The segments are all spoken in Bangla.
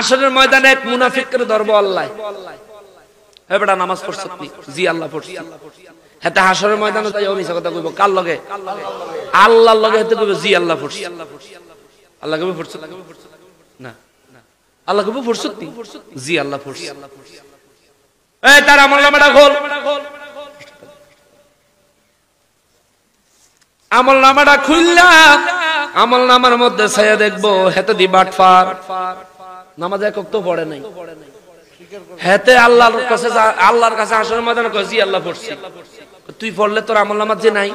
হাসরের ময়দানে এক মুনাফিকের ধরবো আল্লাহ, হে বেটা নামাজ পড়ছ নি? জি আল্লাহ পড়ছি। হেতে হাসরের ময়দানে তাই মিছা কথা কইব কার লগে? আল্লাহর লগে। হেতে কইব জি আল্লাহ পড়ছি। আল্লাহ কইব পড়ছ না, আল্লাহ কইব পড়ছ নি? জি আল্লাহ পড়ছি। এই তার আমলনামাটা খোল, আমলনামাটা খুললা আমলনামার মধ্যে ছায়া দেখবো হেতে দি বাটফার, নামাজ এক ওয়াক্ত পড়ে নাই। হেতে আল্লাহর কাছে হাসরের ময়দানে কয় জি আল্লাহ পড়ছি। তুই পড়লে তোর আমলনামা যে নাই?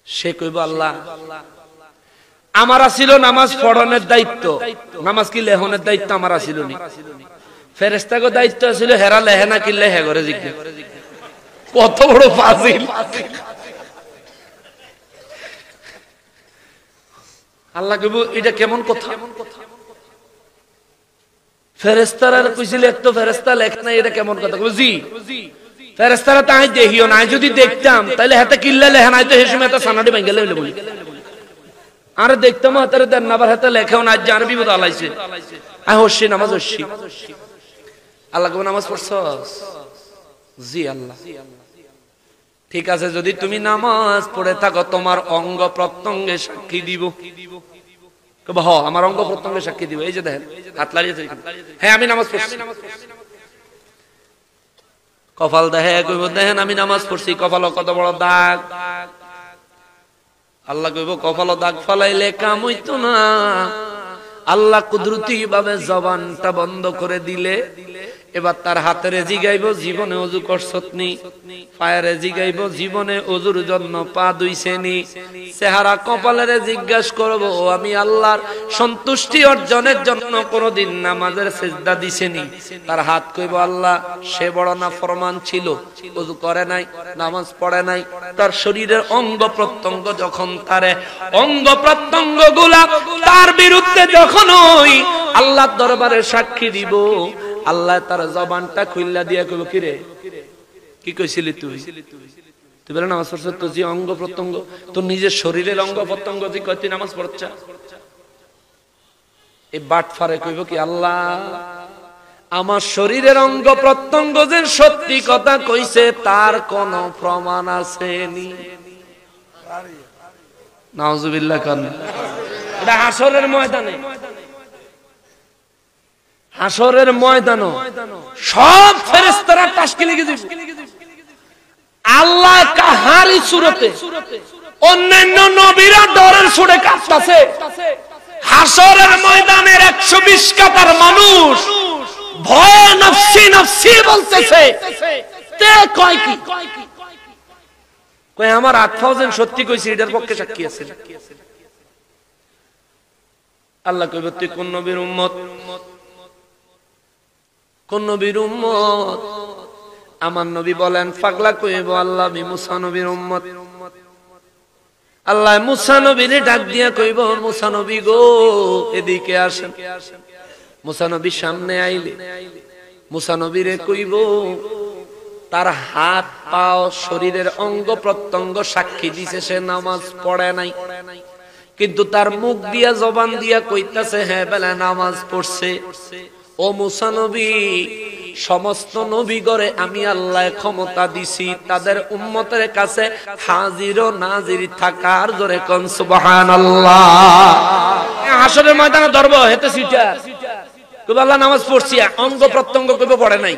সে কইব আল্লাহ আমার ছিল নামাজ পড়ানোর দায়িত্ব, নামাজ কি লেহনের দায়িত্ব আমার ছিল নি? ফেরেশতাকে দায়িত্ব ছিল হেরা লেহে না কি লেহে করে জিজ্ঞেস। কত বড় ফাজিল! আল্লাহ কইব এটা কেমন কথা? ফেরেশতারা কইছিল একটু ফেরেশতা লেখে না, এটা কেমন কথা? কইব জি ফেরেশতারা তাই দেখিও না, যদি দেখতাম তাহলে হাতে কিল্লা লেখা নাই তো সেই সময় তো সানাডি ভাঙ গেলে বলি। আরে দেখতাম হাতের দেন না, আবার হাতে লেখাও না, আজ আর বিপদ আলাইছে। আই হচ্ছি নামাজ হচ্ছি। আল্লাহ কইব নামাজ পড়ছস? জি আল্লাহ। ঠিক আছে, যদি তুমি নামাজ পড়ে থাকো তোমার অঙ্গ প্রত্যঙ্গে সাক্ষী দিব। কইব হ আমার অঙ্গ প্রত্যঙ্গে সাক্ষী দিব। এই যে দেখেন হাত লাড়িয়েছে, হ্যাঁ আমি নামাজ পড়ছি। কপাল দেখে কইব দেখেন আমি নামাজ পড়ছি, কপালও কত বড় দাগ। আল্লাহ কইব কপালও দাগ ফালাইলে কাম হইতো না। আল্লাহ কুদরতি ভাবে জবানটা বন্ধ করে দিলে এবার তার হাতের জিগাইব জীবনে ওযু করছত নি, পায়ের জিগাইব জীবনে ওযুর জন্য পা ধুইছেনি, চেহারা কপালের জিজ্ঞাসা করব আমি আল্লাহর সন্তুষ্টি অর্জনের জন্য কোনদিন নামাজের সিজদা দিছেনি? তার হাত কইব আল্লাহ সে বড় না ফরমান ছিল, ওযু করে নাই, নামাজ পড়ে নাই। তার শরীরের অঙ্গ প্রত্যঙ্গ যখন তারে অঙ্গ প্রত্যঙ্গ গুলা তার বিরুদ্ধে যখন ওই আল্লাহর দরবারে সাক্ষী দিব, আল্লাহ তার জবানটা খুইল্লা দিয়া কইব কি রে কি কইছিলি তুই? তুই বলে নামাজ পড়ছ? তো যে অঙ্গ প্রত্যঙ্গ তোর নিজের শরীরের অঙ্গ প্রত্যঙ্গ যে কই তুই নামাজ পড়ছ? এই বাটফারে কইব কি আল্লাহ আমার শরীরের অঙ্গ প্রত্যঙ্গ যে সত্যি কথা কইছে তার কোন প্রমাণ আছে নি? নাউজুবিল্লাহ কান। এটা হাসরের ময়দানে, হাসরের ময়দানে সব ফেরেশতারা টাসকি লেগে যাবে। আল্লাহ কাহারি সুরতে অন্যান্য নবীরা ডরের সুরে কাঁপতাছে। হাসরের ময়দানের 120 কাতার মানুষ ভয় নফসি নফসি বলতেছে। তে কয় কি? কয় আমার 8000 সত্যি কইছি, এটার পক্ষে সাক্ষী আছে। আল্লাহ কইব তুই কোন নবীর উম্মত? কোন নবীর উম্মত? আমার নবী বলেন পাগলা কইব আল্লাহ আমি মুসা নবীর উম্মত। আল্লাহ মুসা নবীরে ডাক দিয়া কইব মুসা নবী গো এদিকে আসেন। মুসা নবী সামনে আইলে মুসা নবীরে কইব তার হাত পা শরীরের অঙ্গ প্রত্যঙ্গ সাক্ষী দিছে সে নামাজ পড়ে নাই, কিন্তু তার মুখ দিয়া জবান দিয়া কইতাছে হ্যাঁ বেলা নামাজ পড়ছে। ও মুসা নবী সমস্ত নবীগণে আমি আল্লাহ ক্ষমতা দিছি তাদের উম্মতের কাছে হাজির ও নাজির থাকার, জোরে কোন সুবহানাল্লাহ। হাসরের ময়দানে ধরব হেতে সিটা কইব আল্লাহ নামাজ পড়ছি, অঙ্গ প্রত্যঙ্গ কইব পড়ে নাই।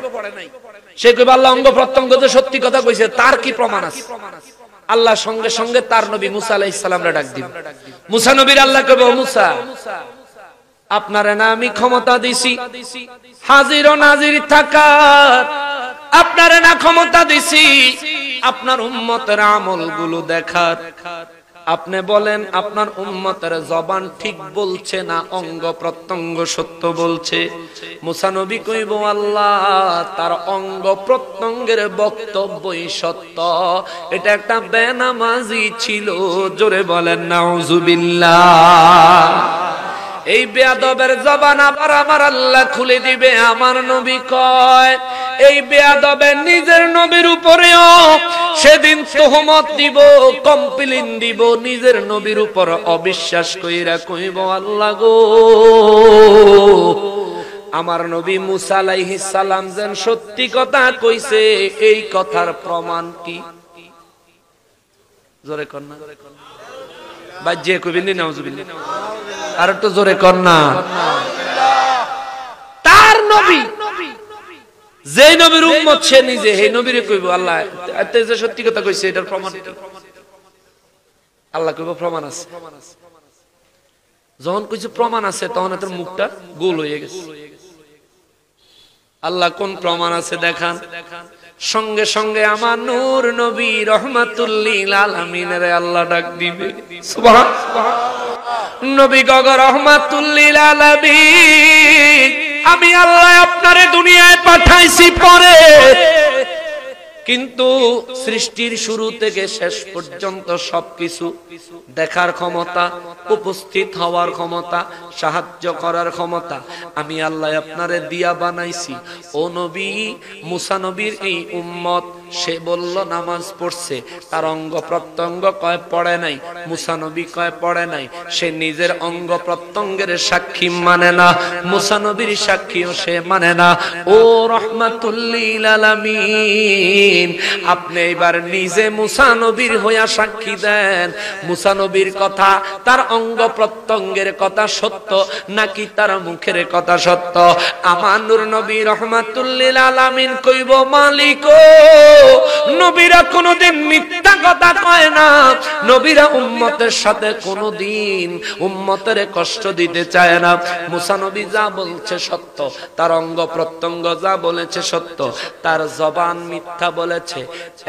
সে কইব আল্লাহ অঙ্গ প্রত্যঙ্গ যে সত্যি কথা কইছে তার কি প্রমাণ আছে? আল্লাহ সঙ্গে সঙ্গে তার নবী মুসা আলাইহিস সালামরে ডাক দিব। মুসা নবীর আল্লাহ কইব মুসা আপনারে না আমি ক্ষমতা দিছি হাজির ও নাজির থাকার, আপনারে না ক্ষমতা দিছি আপনার উম্মতের আমলগুলো দেখার। আপনি বলেন আপনার উম্মতের জবান ঠিক বলছে না অঙ্গ প্রত্যঙ্গ সত্য বলছে? মুসা নবী কইব আল্লাহ তার অঙ্গ প্রত্যঙ্গের বক্তব্যই সত্য, এটা একটা বেনামাজি ছিল। জোরে বলেন নাউজুবিল্লাহ। এই বেয়াদবের জবান আবার আমার আল্লাহ খুলে দিবে। আমার নবী কয় এই বেয়াদবে নিজের নবীর উপরেও সেদিন তোহমত দিব, কমপ্লেইন দিব, নিজের নবীর উপর অবিশ্বাস কইরা কইব আল্লাহ গো আমার নবী মুসা আলাইহিস সালাম যেন সত্যি কথা কইছে, এই কথার প্রমাণ কি? জোরে কর না বাজে কইবেন না নাউজুবিল্লাহ, আর একটু জোরে কর না। তার নবী যে নবীর উম্মত সে নিজে এই নবীরে কইব আল্লাহ এতে যে সত্যি কথা কইছে এটার প্রমাণ কি? আল্লাহ কইব প্রমাণ আছে। যখন কিছু প্রমাণ আছে তখন তার মুখটা গোল হয়ে গেছে। আল্লাহ কোন প্রমাণ আছে দেখান। সঙ্গে সঙ্গে আমার নূর নবী রহমাতুল লিল আলামিনের আল্লাহ ডাক দিবে সুবহানাল্লাহ। নবী গগ রহমাতুল লিল আলামিন, আমি আল্লাহ আপনারে দুনিয়ায় পাঠাইছি পরে, কিন্তু সৃষ্টির শুরু থেকে শেষ পর্যন্ত সবকিছু দেখার ক্ষমতা, উপস্থিত হওয়ার ক্ষমতা, সাহায্য করার ক্ষমতা আমি আল্লাহ আপনারে দিয়া বানাইছি। ও নবী, মুসা নবীর এই উম্মত সে বলল নামাজ পড়ছে, তার অঙ্গ প্রত্যঙ্গ কয় পড়ে নাই, মুসা নবী কয় পড়ে নাই, সে নিজের অঙ্গ প্রত্যঙ্গের সাক্ষী মানে না, মুসা নবীর সাক্ষীও সে মানে না। ও রহমাতুল লিল আলামিন, আপনি এবার নিজে মুসা নবীর হইয়া সাক্ষী দেন, মুসা নবীর কথা, তার অঙ্গ প্রত্যঙ্গের কথা সত্য নাকি তার মুখের কথা সত্য? আমার নূর নবী রহমাতুল লিল আলামিন কইব মালিক নবীরা কোনদিন মিথ্যা কথা কয় না, নবীরা উম্মতের সাথে কোনদিন উম্মতের কষ্ট দিতে চায় না। মুসা নবী যা বলছে সত্য, তার অঙ্গ প্রত্যঙ্গ যা বলেছে সত্য, তার জবান মিথ্যা বলেছে।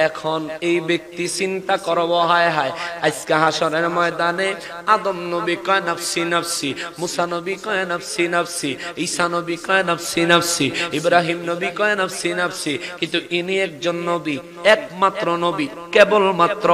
এখন এই ব্যক্তি চিন্তা করব, হায় হায় আজকে হাসরের ময়দানে আদম নবী কয় নাফসি নাফসি, মুসা নবী কয় নাফসি নাফসি, ঈসা নবী কয় নাফসি নাফসি, ইব্রাহিম নবী কয় নাফসি নাফসি, কিন্তু ইনি একজন নবী, একমাত্র নবী, কেবলমাত্র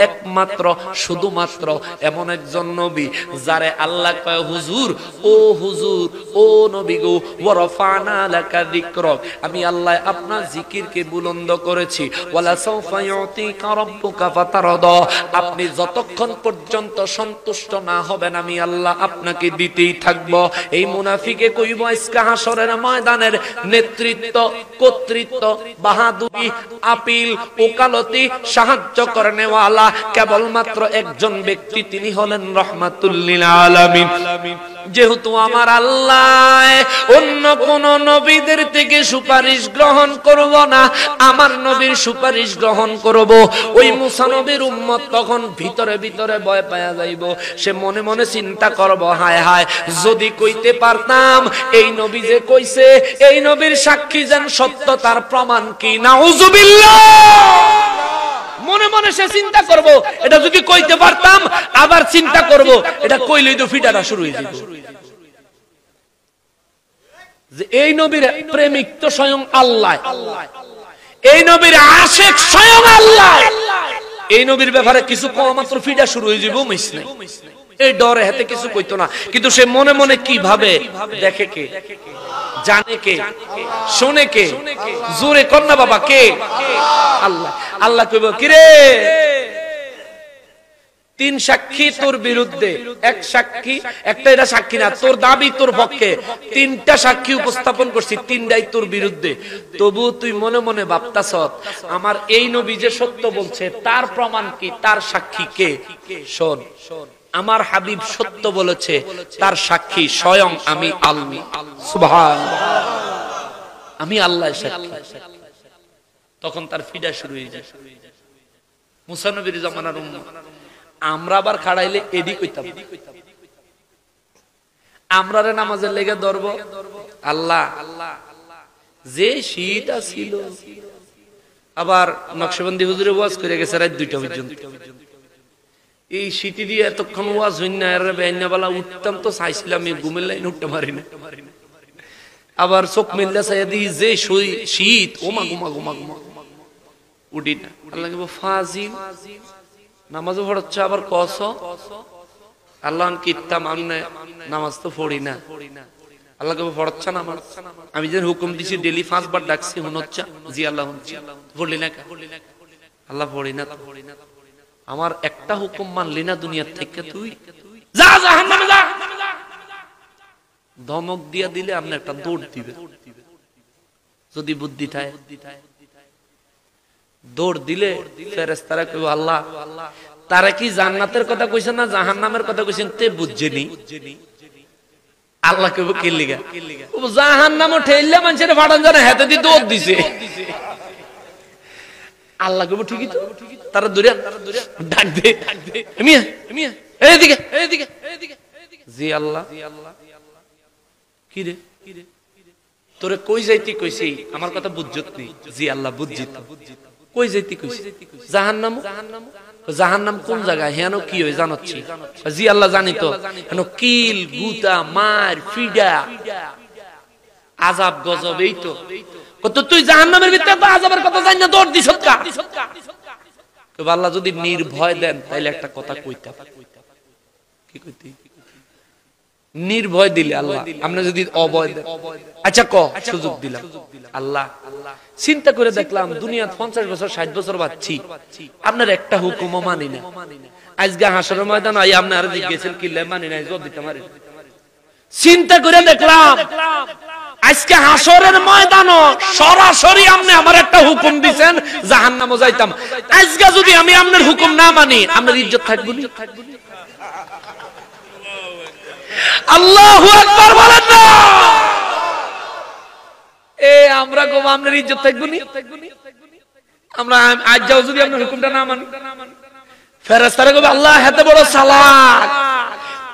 একমাত্র শুধুমাত্র এমন একজন নবী যারে আল্লাহ কয় হুজুর, ও হুজুর, ও নবী গো, ওয়ারফানা লাকা যিকরাক, আমি আল্লাহ আপনার জিকিরকে বুলন্দ করেছি। ওয়ালা সাউফা ইউতিকা রাব্বুকা ফাতারদা, আপনি যতক্ষণ পর্যন্ত সন্তুষ্ট না হবেন আমি আল্লাহ আপনাকে দিতেই থাকব। এই মুনাফিকে কইব আজকে হাসরের ময়দানের নেতৃত্ব, কর্তৃত্ব, বাহাদুরি, আপিল, ওকালতি, সাহায্য করনেওয়ালা কেবলমাত্র একজন ব্যক্তি, তিনি হলেন রহমাতুল লিল আলামিন। যেহেতু আমার আল্লাহ অন্য কোন নবীদের থেকে সুপারিশ গ্রহণ করব না, আমার নবীর সুপারিশ গ্রহণ করব, ওই মুসা নবীর উম্মত তখন ভিতরে ভিতরে ভয় পাওয়া যাইব। সে মনে মনে চিন্তা করব, হায় হায় যদি কইতে পারতাম এই নবী যে কইছে, এই নবীর সাক্ষী যেন সত্য, তার প্রমাণ কি? নাউজুবিল্লাহ। মনে মনে সে চিন্তা করব, এটা যদি কইতে পারতাম, আবার চিন্তা করব এটা কইলেই তো ফিটাটা শুরু হয়ে যেত, যে এই নবীর প্রেমিক তো স্বয়ং আল্লাহ, এই নবীর আশিক স্বয়ং আল্লাহ, এই নবীর ব্যাপারে কিছু কম মাত্র ফিটা শুরু হয়ে যাবে, মিস নাই। এই ডরে হাতে কিছু কইতো না, কিন্তু সে মনে মনে কি ভাবে? দেখে কে, জানে কে, শুনে কে? জোরে কন্যা বাবা কে? আল্লাহ। আল্লাহ কইব কিরে, তিন সাক্ষী তোর বিরুদ্ধে, এক সাক্ষী, একটা এটা সাক্ষী না, তোর দাবি তোর পক্ষে, তিনটা সাক্ষী উপস্থাপন করছি, তিনটাই তোর বিরুদ্ধে, তবু তুই মনে মনে ভাবতাছ আমার এই নবী যে সত্য বলছে তার প্রমাণ কি, তার সাক্ষী কে? শোন, আমার হাবিব সত্য বলেছে, তার সাক্ষী স্বয়ং আমি আল্লাহ। সুবহানাল্লাহ, আমি আল্লাহ সাক্ষী। তখন তার ফিডা শুরু হয়ে যায়। মুসা নবীর জামানার উম্মত, আমরা আবার খাড়াইলে এডি কইতাম, আমরারে নামাজের লেগে ধরবো, আল্লাহ যে শীত ছিল, আবার নকশবন্দি হুজুরে ওয়াজ করে গেছে রাত 2টা পর্যন্ত। এই শীতে দিয়ে এতক্ষণ ওয়াজ হইন না, এর বেআইনাবালা উঠতাম তো চাইছিলাম ঘুমের লাইন উঠতে পারি না, আবার চোখ মিললে চাই দিই যে শীত, ওমা ঘুমা ঘুমা ঘুমা উঠি না। আল্লাহ ফাজিল, নামাজও পড়ছে আবার কস, আল্লাহ কিতাম আমনে নামাজ তো পড়ি না। আল্লাহ কবে পড়াচ্ছ না আমার, আমি যে হুকুম দিছি ডেলি 5 বার ডাকছি হুনচ্ছা, জি আল্লাহ হুনছি, পড়লি না আল্লাহ পড়ি না, আমার একটা হুকুম মানলি না দুনিয়ার থেকে, তুই যা জাহান্নামে যা। ধমক দিয়া দিলে আপনি একটা দৌড় দিবে, যদি বুদ্ধি থাকে দৌড় দিলে ফেরেশতারা কইবো আল্লাহ তারা কি জান্নাতের কথা কইছেন না জাহান্নামের কথা কইছেন তে বুঝছেনি। আল্লাহ কইবো কি লিগা, ও জাহান্নামও ঠেললে মানুষের ফাটান জানে হাতে দি দৌড় দিছে। আল্লাহ কইবো ঠিকই তো, তারা দূরে ডাক দে, মিয়া মিয়া এইদিকে এইদিকে এইদিকে, জি আল্লাহ কি রে তোরে কই যাইতি কইছি, আমার কথা বুঝছত নি, জি আল্লাহ বুঝছি তো, কই যাইতি কইছি, জাহান্নাম। জাহান্নাম কোন জায়গা, হেন কি হয় জানচ্ছি, জি আল্লাহ জানি তো, হেন কিল গুতা মার ফিডা আযাব গজব এই তো, কত তুই জাহান্নামের ভিতরে তো আযাবের কথা জানি না দৌড় দিছস কা। কই আল্লাহ যদি নির্ভয় দেন তাইলে একটা কথা কইতাম, কি কইতি, নির্ভয় দিলে আল্লাহ, আমরা যদি অভয় দেন আচ্ছা ক সুযোগ দিলাম আল্লাহ। চিন্তা করে দেখলাম দুনিয়া 50 বছর 60 বছর বাঁচছি, আপনার একটা হুকুমও মানি না, আজকে হাসরের ময়দান আই আপনি আর জিজ্ঞেসেন কি লে মানি না জবাব দিতে পারেন। চিন্তা করে দেখলাম আজকে হাসরের ময়দানও সরাসরি আপনি আমার একটা হুকুম দিবেন জাহান্নামে যাইতাম, আজকে যদি আমি আপনার হুকুম না মানি আপনার ইজ্জত থাকবে না। আল্লাহু আকবার বলেন না, এ আমরা গো আপনার ইজ্জত থাকবে না, আমরা আজ যাও যদি আপনার হুকুমটা না মানি, ফেরেশতারা কইবে আল্লাহ এত বড় চালাক,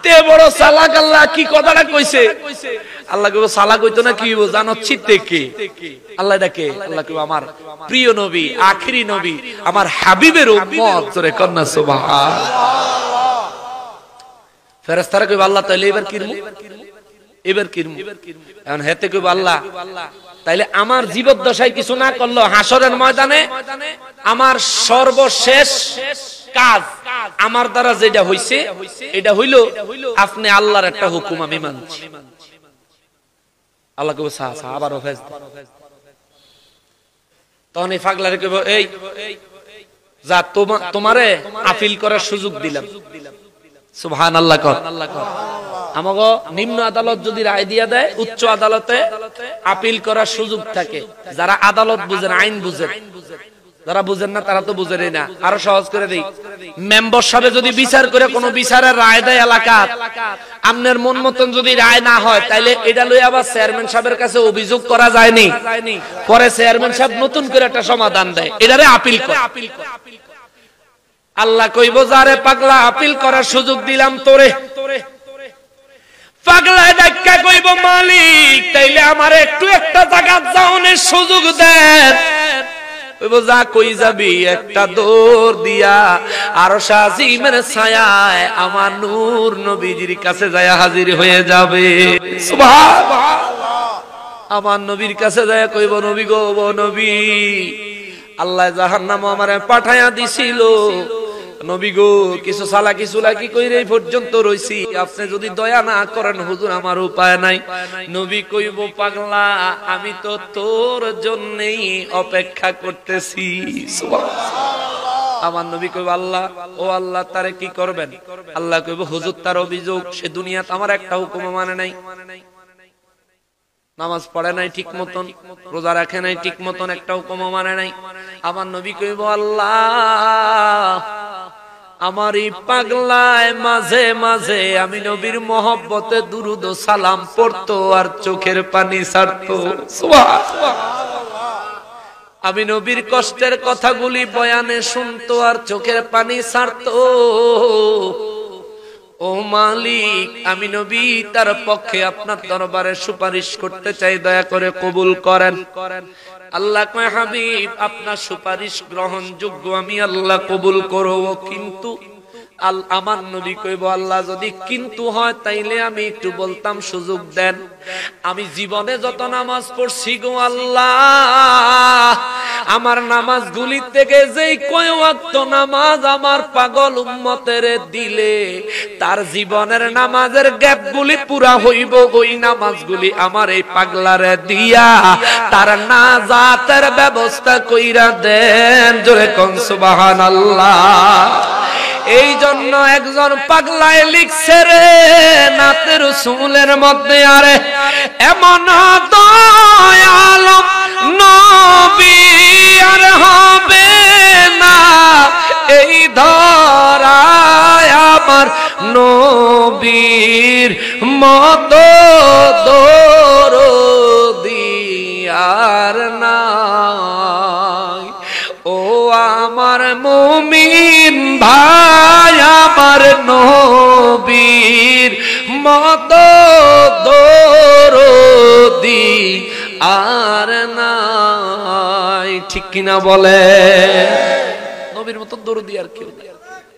তে বড় চালাক, আল্লাহ কি কথাটা কইছে, আল্লাহ কইবে চালাক হইতো না কি হইব জানচ্ছি কে, আল্লাহ ডাকে, আল্লাহ কইবে আমার প্রিয় নবী আখিরি নবী আমার হাবিবের উম্মত, জোরে কন্না সুবহানাল্লাহ। ফেরেশতারা কইবে আল্লাহ তাইলে এবার কিরমু, এবার কিরমু, এখন হেতে কইবে আল্লাহ তাইলে আমার জীবদ্দশায় কিছু না করলো হাসরের ময়দানে আমার সর্বশেষ কাজ আমার দ্বারা যেটা হইছে এটা হইল আপনি আল্লাহর একটা হুকুম আমি মানছি। আল্লাহ কইবে সাহা সাহা আবার অফেস, তখন এই পাগলারে কইবে এই যা তোমারে আপিল করার সুযোগ দিলাম, সুবহানাল্লাহ কর। আমাগো নিম্ন আদালত যদি রায় দিয়া দেয় উচ্চ আদালতে আপিল করার সুযোগ থাকে, যারা আদালত বুঝেন আইন বুঝেন, যারা বুঝেন না তারা তো বুঝেনই না। আরো সহজ করে দেই, মেম্বার সাহেব যদি বিচার করে কোন বিচারের রায় দেয় এলাকার, আপনার মন মতন যদি রায় না হয় তাইলে এটা লই আবার চেয়ারম্যান সাহেবের কাছে অভিযোগ করা যায়নি, পরে চেয়ারম্যান সাহেব নতুন করে একটা সমাধান দেয়, এটারে আপিল করে। আল্লাহ কইব যারে পাগলা আপিল করার সুযোগ দিলাম তোরে, পাগলা ডাক্কা কইব মালিক তাইলে আমারে একটু একটা জায়গা যাওনের সুযোগ দেন, কইব যা কই যাবি একটা দৌড় দিয়া আরশ আজিমের ছায়ায় আমার নূর নবীজির কাছে যায় হাজির হয়ে যাবে, সুবহানাল্লাহ। আমার নবীর কাছে যায় কইব নবী গো নবী আল্লাহ জাহান্নামে আমারে পাঠায়া দিছিল, নবী গো কিছু চালাকি চুলাকি কইরে এই পর্যন্ত রইছি, আপনি যদি দয়া না করেন হুজুর আমার উপায় নাই। নবী কইব পাগলা আমি তো তোর জন্যই অপেক্ষা করতেছি, সুবহানাল্লাহ। আমার নবী কইব আল্লাহ ও আল্লাহ তারে কি করবেন, আল্লাহ কইব হুজুর তার অভিযোগ সে দুনিয়াতে আমার একটা হুকুম মানে নাই, নামাজ পড়ে নাই ঠিক মতন, রোজা রাখে নাই ঠিক মতন, একটা হুকুম মানে নাই। আমার নবী কইব আল্লাহ আমার এই পাগলায় মাঝে মাঝে আমি নবীর মহব্বতে দুরুদ ও সালাম পড়তো আর চোখের পানি ছাড়তো, সুবহানাল্লাহ। আমি নবীর কষ্টের কথাগুলি বয়ানে শুনতো আর চোখের পানি ছাড়তো। ও মালিক আমি নবী তার পক্ষে আপনার দরবারে সুপারিশ করতে চাই, দয়া করে কবুল করেন। আল্লাহ কয় হাবিব আপনার সুপারিশ গ্রহণযোগ্য, আমি আল্লাহ কবুল করব, কিন্তু আমার নবী কইব আল্লাহ যদি কিন্তু হয় তাইলে আমি একটু বলতাম সুযোগ দেন। আমি জীবনে যত নামাজ পড়ছি গো আল্লাহ, আমার নামাজগুলি থেকে যেই কয় ওয়াক্ত নামাজ আমার পাগল উম্মতের দিলে তার জীবনের নামাজের গ্যাপগুলি পুরা হইব। ওই নামাজগুলি আমার এই পাগলারে দিয়া তার নাজাতের ব্যবস্থা কইরা দেন। জোরে কোন সুবহানাল্লাহ। এই জন্য একজন পাগলায় লিখছে রে নাতে রাসূলের মধ্যে, আরে এমন দয়ালু নবী আর হবে না এই ধরায়, আমার নবীর মতো দরদি আর নাই। ও আমার মুমিন ভাই, আমার নবীর মতো দরদি আর নাই। ঠিক কিনা বলে? নবীর মতো দরদি আর কেউ নাই।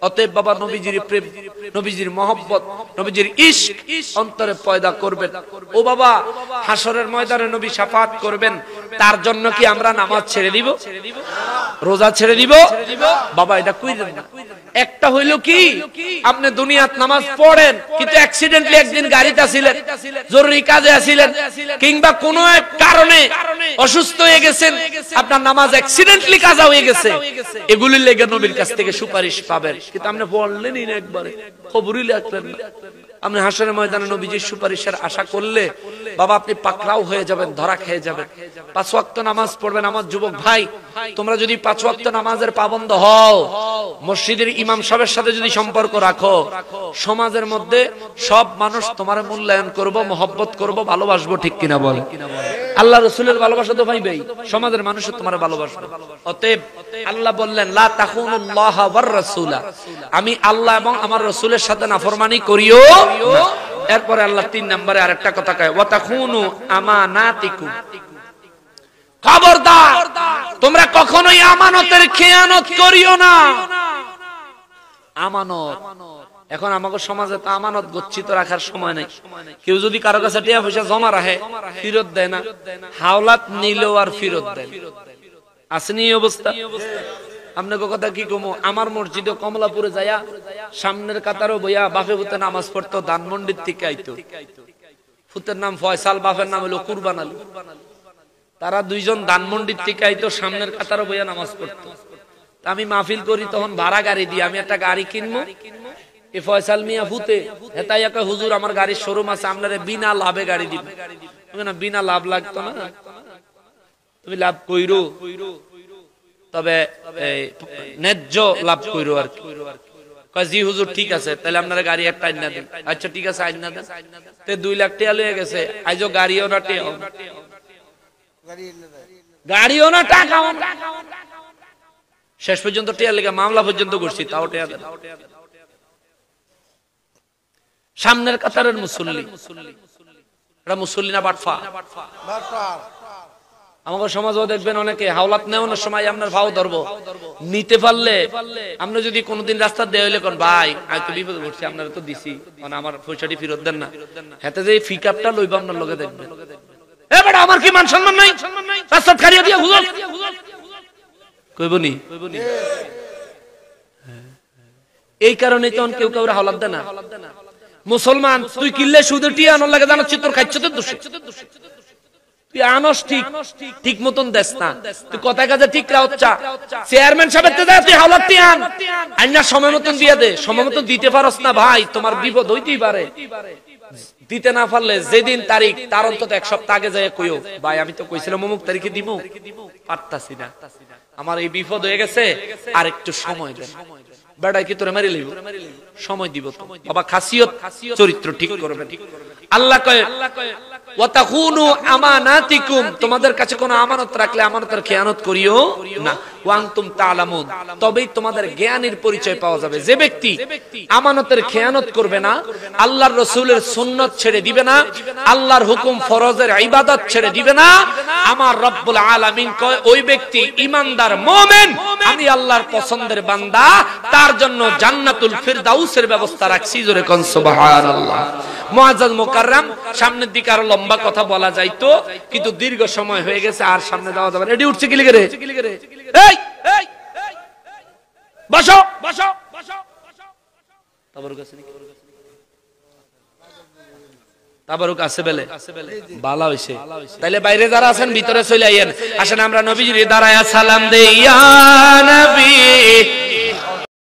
অতএব বাবা নবীজির প্রেম, নবীজির মহব্বত, নবীজির ইশক অন্তরে পয়দা করবেন। ও বাবা হাসরের ময়দানে নবী শাফাত করবেন, তার জন্য কি আমরা নামাজ ছেড়ে দিব, রোজা ছেড়ে দিব? বাবা এটা কইরেন না। একটা হইল কি, আপনি দুনিয়াত নামাজ পড়েন কিন্তু অ্যাক্সিডেন্টলি একদিন গাড়িতে আছিলেন, জরুরি কাজে আছিলেন, কিংবা কোনো এক কারণে অসুস্থ হয়ে গেছেন, আপনার নামাজ অ্যাক্সিডেন্টলি কাজা হয়ে গেছে, এগুলির লেগে নবীর কাছ থেকে সুপারিশ পাবেন। কিন্তু আপনি বললেনই না, একবারে খবরই রাখলেন না। আপনি হাসরের ময়দানে নবীজির সুপারিশের আশা করলে বাবা আপনি পাকড়াও হয়ে যাবেন, ধরা খেয়ে যাবেন। 5 ওয়াক্ত নামাজ পড়বেন। আমার যুবক ভাই, তোমরা যদি 5 ওয়াক্ত নামাজের পাবন্দ হও, মসজিদের ইমাম সাহেবের সাথে যদি সম্পর্ক রাখো, সমাজের মধ্যে সব মানুষ তোমার মূল্যায়ন করব, মহব্বত করব, ভালোবাসবো। ঠিক কিনা বল? আল্লাহ রাসূলের ভালোবাসা তো পাইবেই, সমাজের মানুষ তোমার ভালোবাসবে। অতএব আল্লাহ বললেন লা তাখুনুল্লাহ ওয়ার রাসূলা, আমি আল্লাহ এবং আমার রাসূলের সাথে নাফরমানি করিও না। এরপরে আল্লাহ 3 নম্বরে আরেকটা কথা কয়, ওয়া তাখুনু আমানাতিকুম, খবরদার তোমরা কখনোই আমানতের খেয়ানত করিও না। আমানত, এখন আমাদের সমাজে তো আমানত গচ্ছিত রাখার সময় নাই। কেউ যদি কারো কাছে টাকা পয়সা জমা রাখে, ফেরত দেয় না, হাওলাত নিলেও আর ফেরত দেয়। আসেনি এই অবস্থা? আপনাকে কথা কি কমো, আমার মসজিদে কমলাপুরে যায়া সামনের কাতারও বইয়া বাপে ফুতে নামাজ পড়তো, ধানমন্ডির থেকে আইতো। ফুতের নাম ফয়সাল, বাপের নাম হলো কুরবান আলী। তারা দুইজন ধানমন্ডির থেকে আইতো, সামনের কাতারও বইয়া নামাজ পড়তো। আমি মাহফিল করি তখন ভাড়া গাড়ি দিয়ে, আমি একটা গাড়ি কিনবো। এ ফয়সাল মিয়া ফুতে হেতাই একা, হুজুর আমার গাড়ির শোরুম আছে, আপনারা বিনা লাভে গাড়ি দিবে। বিনা লাভ লাগতো না, তুমি লাভ কইরো, তবে ন্যায্য লাভ কইরো আর কি। কয় জি হুজুর ঠিক আছে, তাহলে আপনারা গাড়ি একটা আইনা দেন। আচ্ছা ঠিক আছে আইনা দেন। তে 2 লাখ টাকা লয়ে গেছে, আইজো গাড়িও না, গাড়িও না, টাকাও না। শেষ পর্যন্ত টিয়া লেগে মামলা পর্যন্ত করছি, তাও টিয়া দেন। সামনের কাতারের মুসল্লি, এটা মুসল্লি না বাটফা? আমাদের সমাজও দেখবেন অনেকে হাওলাত নেওয়ানোর সময় আপনার ভাও ধরবো, নিতে পারলে আপনি যদি কোনোদিন রাস্তা দেয়া হইলে কোন ভাই আমি তো বিপদে পড়ছি, আপনারা তো দিছি, মানে আমার পয়সাটি ফেরত দেন না, হাতে যে পিকআপটা লইবা আপনার লগে দেখবেন, এ বেটা আমার কি মান সম্মান নাই, রাস্তা খারিয়া দিয়া হুজুর কইবনি। এই কারণে তো কেউ কেউ হাওলাত দেয় না। মুসলমান তুই কিল্লে সুদের টিয়া আনার লাগে জানাচ্ছি, তোর খাইচ্ছতের দোষে। তুই আনস ঠিক, ঠিক মতন দেস না, তুই কথা কাজে ঠিক রাখছা। চেয়ারম্যান সাহেবের তে তুই হাওলাত টিয়া আন, আইনা সময় মতন দিয়ে দে। সময় মতন দিতে পারস না ভাই, তোমার বিপদ হইতেই পারে। দিতে না পারলে যেদিন তারিখ, তার অন্তত 1 সপ্তাহ আগে যায় কইও, ভাই আমি তো কইছিলাম অমুক তারিখে দিব, পারতাছি না, আমার এই বিপদ হয়ে গেছে, আর একটু সময় দেন। বেড়াই কি তোরে মারি লইব? সময় দিব তো বাবা। খাসিয়ত চরিত্র ঠিক করবেন। আল্লাহ কয় ওয়াতাখুনু আমানাতিকুম, তোমাদের কাছে কোনো আমানত রাখলে আমানতের খেয়ানত করিও না। ওয়া আনতুম তা'লামুন, তবেই তোমাদের জ্ঞানের পরিচয় পাওয়া যাবে। যে ব্যক্তি আমানতের খেয়ানত করবে না, আল্লাহর রাসূলের সুন্নাত ছেড়ে দিবে না, আল্লাহর হুকুম ফরজের ইবাদত ছেড়ে দিবে না, আমার রব্বুল আলামিন কয় ওই ব্যক্তি ঈমানদার মুমিন, আমি আল্লাহর পছন্দের বান্দা, তার জন্য জান্নাতুল ফিরদাউসের ব্যবস্থা রাখছি। জোরে কোন সুবহানাল্লাহ। মুআজ্জাজ মুকাররম, সামনের দিকে আরো লম্বা কথা বলা যাইতো, কিন্তু দীর্ঘ সময় হয়ে গেছে, আর সামনে যাওয়া যাবে না। এডি উঠছে কি লিখে রে? এই বসো বসো বসো। তাবারুক আছে নাকি? তাবারুক আছে বেলে ভালো হইছে। তাইলে বাইরে যারা আছেন ভিতরে চলে আইয়েন। আসেন আমরা নবীজির দাঁড়ায়া সালাম দেই। ইয়া নবী